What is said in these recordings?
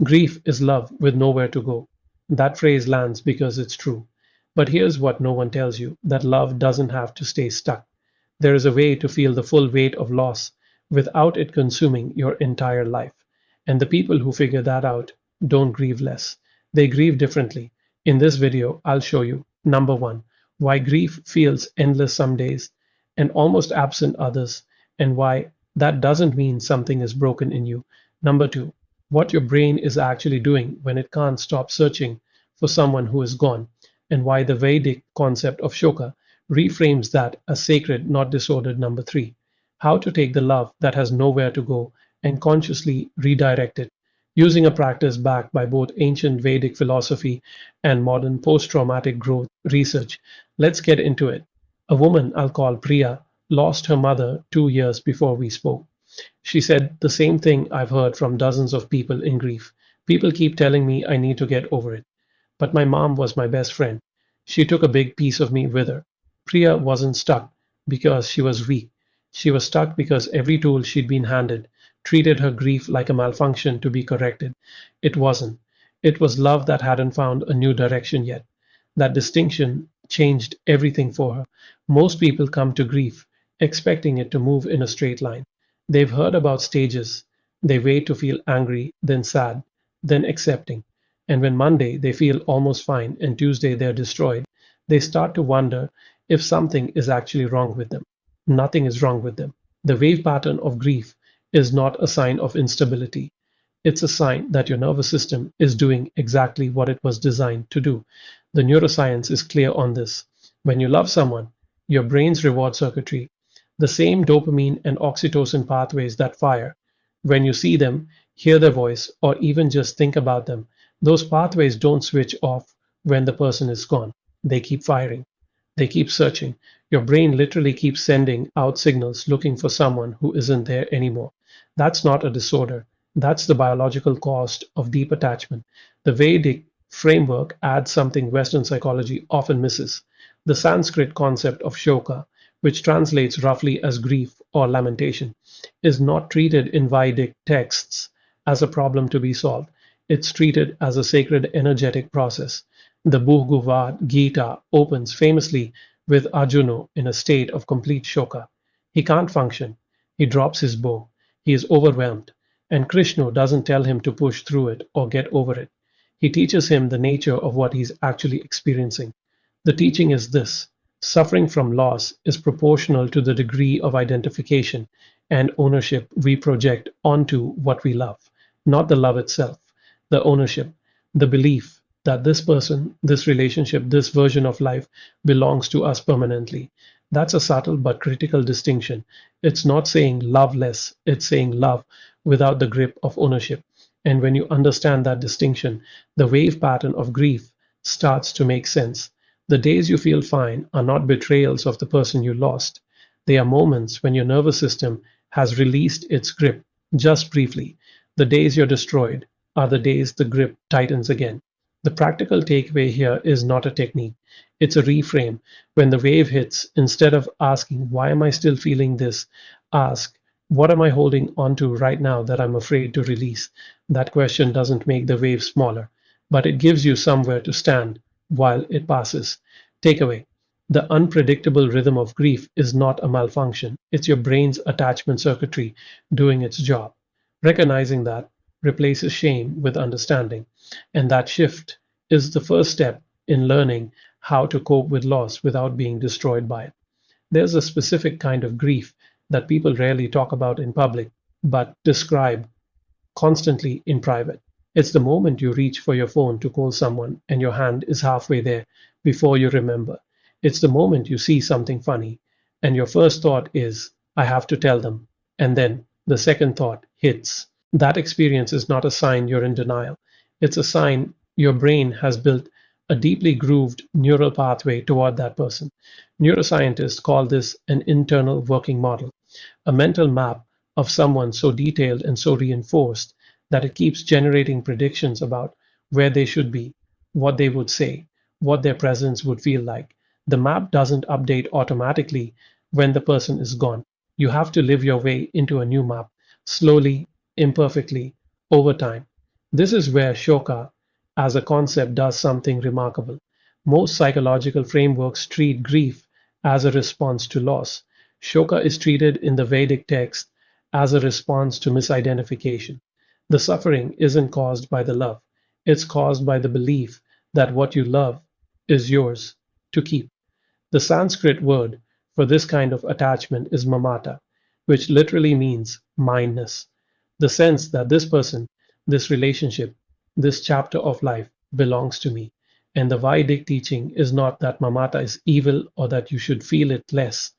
Grief is love with nowhere to go. That phrase lands because it's true. But here's what no one tells you, that love doesn't have to stay stuck. There is a way to feel the full weight of loss without it consuming your entire life. And the people who figure that out don't grieve less. They grieve differently. In this video, I'll show you number one, why grief feels endless some days and almost absent others, and why that doesn't mean something is broken in you. Number two, what your brain is actually doing when it can't stop searching for someone who is gone, and why the Vedic concept of Shoka reframes that as sacred, not disordered. Number three, how to take the love that has nowhere to go and consciously redirect it using a practice backed by both ancient Vedic philosophy and modern post traumatic growth research. Let's get into it. A woman I'll call Priya lost her mother 2 years before we spoke. She said the same thing I've heard from dozens of people in grief. People keep telling me I need to get over it. But my mom was my best friend. She took a big piece of me with her. Priya wasn't stuck because she was weak. She was stuck because every tool she'd been handed treated her grief like a malfunction to be corrected. It wasn't. It was love that hadn't found a new direction yet. That distinction changed everything for her. Most people come to grief expecting it to move in a straight line. They've heard about stages. They wait to feel angry, then sad, then accepting. And when Monday they feel almost fine and Tuesday they're destroyed, they start to wonder if something is actually wrong with them. Nothing is wrong with them. The wave pattern of grief is not a sign of instability. It's a sign that your nervous system is doing exactly what it was designed to do. The neuroscience is clear on this. When you love someone, your brain's reward circuitry, the same dopamine and oxytocin pathways that fire when you see them, hear their voice, or even just think about them, those pathways don't switch off when the person is gone. They keep firing. They keep searching. Your brain literally keeps sending out signals looking for someone who isn't there anymore. That's not a disorder. That's the biological cost of deep attachment. The Vedic framework adds something Western psychology often misses, the Sanskrit concept of shoka, which translates roughly as grief or lamentation, is not treated in Vedic texts as a problem to be solved. It's treated as a sacred energetic process. The Bhagavad Gita opens famously with Arjuna in a state of complete shoka. He can't function. He drops his bow. He is overwhelmed. And Krishna doesn't tell him to push through it or get over it. He teaches him the nature of what he's actually experiencing. The teaching is this: suffering from loss is proportional to the degree of identification and ownership we project onto what we love, not the love itself, the ownership, the belief that this person, this relationship, this version of life belongs to us permanently. That's a subtle but critical distinction. It's not saying love less, it's saying love without the grip of ownership. And when you understand that distinction, the wave pattern of grief starts to make sense. The days you feel fine are not betrayals of the person you lost. They are moments when your nervous system has released its grip just briefly. The days you're destroyed are the days the grip tightens again. The practical takeaway here is not a technique, it's a reframe. When the wave hits, instead of asking, "Why am I still feeling this?" ask, "What am I holding onto right now that I'm afraid to release?" That question doesn't make the wave smaller, but it gives you somewhere to stand while it passes. Takeaway: the unpredictable rhythm of grief is not a malfunction, it's your brain's attachment circuitry doing its job. Recognizing that replaces shame with understanding, and that shift is the first step in learning how to cope with loss without being destroyed by it. There's a specific kind of grief that people rarely talk about in public, but describe constantly in private. It's the moment you reach for your phone to call someone and your hand is halfway there before you remember. It's the moment you see something funny and your first thought is, "I have to tell them," and then the second thought hits. That experience is not a sign you're in denial. It's a sign your brain has built a deeply grooved neural pathway toward that person. Neuroscientists call this an internal working model, a mental map of someone so detailed and so reinforced that it keeps generating predictions about where they should be, what they would say, what their presence would feel like. The map doesn't update automatically when the person is gone. You have to live your way into a new map, slowly, imperfectly, over time. This is where Shoka as a concept does something remarkable. Most psychological frameworks treat grief as a response to loss. Shoka is treated in the Vedic text as a response to misidentification. The suffering isn't caused by the love, it's caused by the belief that what you love is yours to keep. The Sanskrit word for this kind of attachment is mamata, which literally means mindness. The sense that this person, this relationship, this chapter of life belongs to me. And the Vedic teaching is not that mamata is evil or that you should feel it less.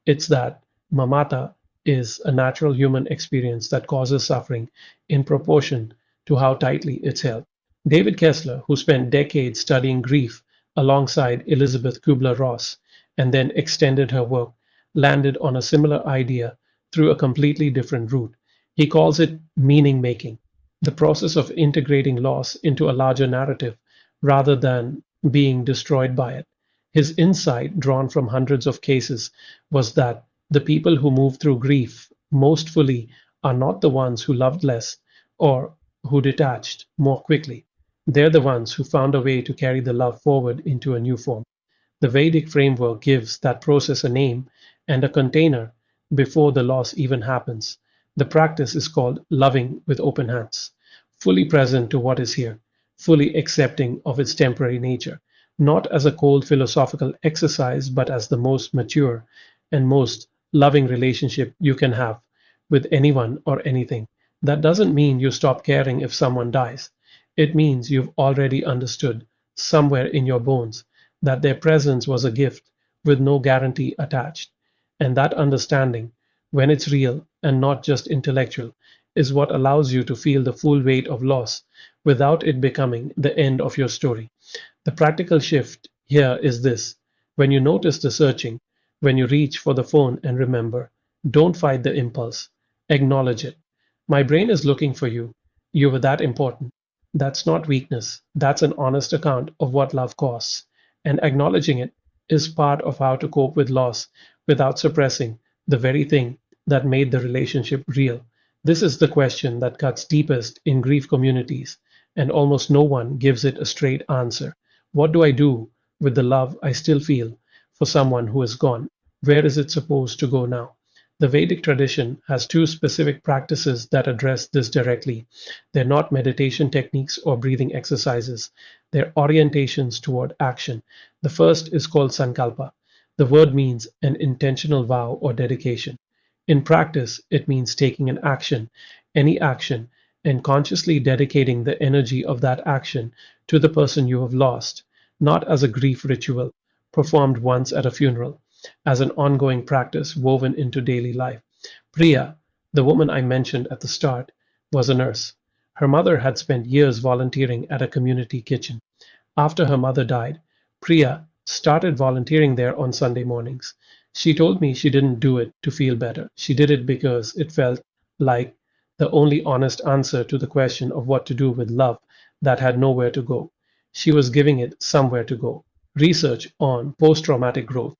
It's that mamata is a natural human experience that causes suffering in proportion to how tightly it's held. David Kessler, who spent decades studying grief alongside Elizabeth Kubler-Ross and then extended her work, landed on a similar idea through a completely different route. He calls it meaning making, the process of integrating loss into a larger narrative rather than being destroyed by it. His insight, drawn from hundreds of cases, was that the people who move through grief most fully are not the ones who loved less or who detached more quickly. They're the ones who found a way to carry the love forward into a new form. The Vedic framework gives that process a name and a container before the loss even happens. The practice is called loving with open hands, fully present to what is here, fully accepting of its temporary nature, not as a cold philosophical exercise, but as the most mature and most loving relationship you can have with anyone or anything. That doesn't mean you stop caring if someone dies. It means you've already understood, somewhere in your bones, that their presence was a gift with no guarantee attached. And that understanding, when it's real and not just intellectual, is what allows you to feel the full weight of loss without it becoming the end of your story. The practical shift here is this: when you notice the searching, when you reach for the phone and remember, don't fight the impulse, acknowledge it. My brain is looking for you. You were that important. That's not weakness, that's an honest account of what love costs. And acknowledging it is part of how to cope with loss without suppressing the very thing that made the relationship real. This is the question that cuts deepest in grief communities, and almost no one gives it a straight answer. What do I do with the love I still feel for someone who is gone? Where is it supposed to go now? The Vedic tradition has two specific practices that address this directly. They're not meditation techniques or breathing exercises, they're orientations toward action. The first is called sankalpa. The word means an intentional vow or dedication. In practice, it means taking an action, any action, and consciously dedicating the energy of that action to the person you have lost, not as a grief ritual performed once at a funeral, as an ongoing practice woven into daily life. Priya, the woman I mentioned at the start, was a nurse. Her mother had spent years volunteering at a community kitchen. After her mother died, Priya started volunteering there on Sunday mornings. She told me she didn't do it to feel better. She did it because it felt like the only honest answer to the question of what to do with love that had nowhere to go. She was giving it somewhere to go. Research on post traumatic growth,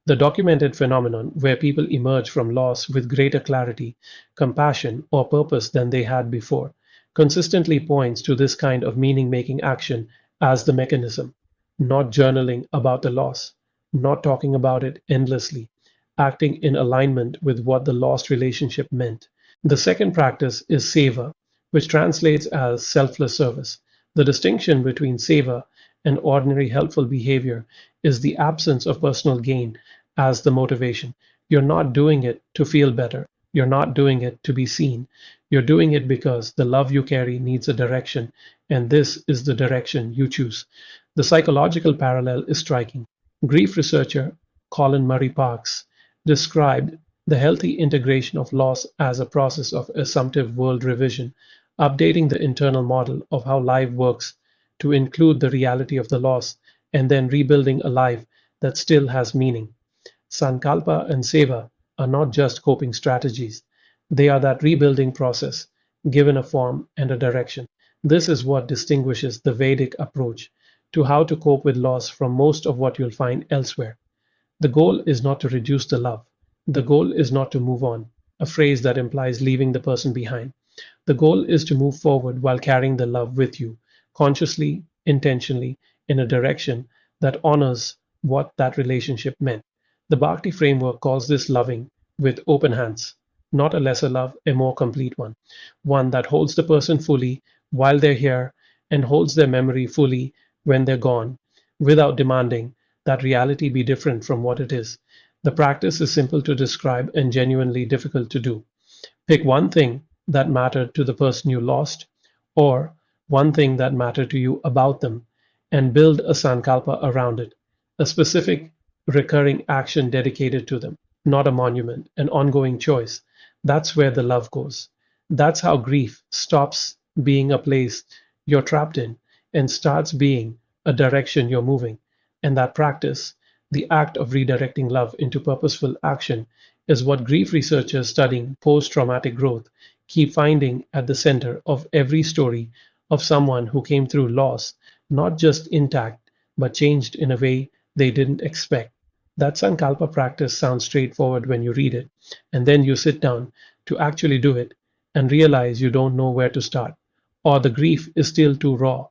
the documented phenomenon where people emerge from loss with greater clarity, compassion, or purpose than they had before, consistently points to this kind of meaning making action as the mechanism. Not journaling about the loss, not talking about it endlessly, acting in alignment with what the lost relationship meant. The second practice is seva, which translates as selfless service. The distinction between seva and ordinary helpful behavior is the absence of personal gain as the motivation. You're not doing it to feel better. You're not doing it to be seen. You're doing it because the love you carry needs a direction, and this is the direction you choose. The psychological parallel is striking. Grief researcher Colin Murray Parks described the healthy integration of loss as a process of assumptive world revision, updating the internal model of how life works to include the reality of the loss, and then rebuilding a life that still has meaning. Sankalpa and Seva are not just coping strategies, they are that rebuilding process, given a form and a direction. This is what distinguishes the Vedic approach to how to cope with loss from most of what you'll find elsewhere. The goal is not to reduce the love. The goal is not to move on, a phrase that implies leaving the person behind. The goal is to move forward while carrying the love with you, consciously, intentionally, in a direction that honors what that relationship meant. The Bhakti framework calls this loving with open hands, not a lesser love, a more complete one that holds the person fully while they're here and holds their memory fully when they're gone, without demanding that reality be different from what it is. The practice is simple to describe and genuinely difficult to do. Pick one thing that mattered to the person you lost, or one thing that mattered to you about them, and build a sankalpa around it, a specific recurring action dedicated to them, not a monument, an ongoing choice. That's where the love goes. That's how grief stops being a place you're trapped in and starts being a direction you're moving. And that practice, the act of redirecting love into purposeful action, is what grief researchers studying post traumatic growth keep finding at the center of every story of someone who came through loss, not just intact, but changed in a way they didn't expect. That Sankalpa practice sounds straightforward when you read it, and then you sit down to actually do it and realize you don't know where to start, or the grief is still too raw,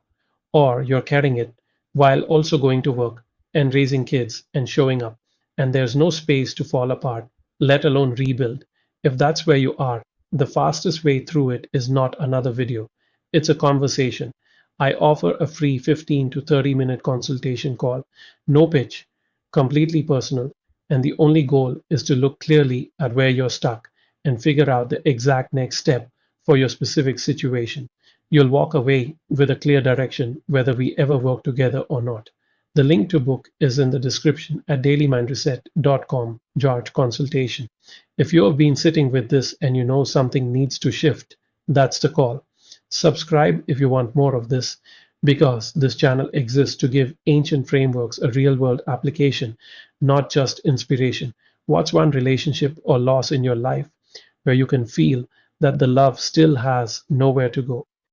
or you're carrying it while also going to work and raising kids and showing up, and there's no space to fall apart, let alone rebuild. If that's where you are, the fastest way through it is not another video. It's a conversation. I offer a free 15 to 30-minute consultation call, no pitch, completely personal, and the only goal is to look clearly at where you're stuck and figure out the exact next step for your specific situation. You'll walk away with a clear direction whether we ever work together or not. The link to book is in the description at dailymindreset.com George consultation. If you have been sitting with this and you know something needs to shift, that's the call. Subscribe if you want more of this, because this channel exists to give ancient frameworks a real world application, not just inspiration. What's one relationship or loss in your life where you can feel that the love still has nowhere to go?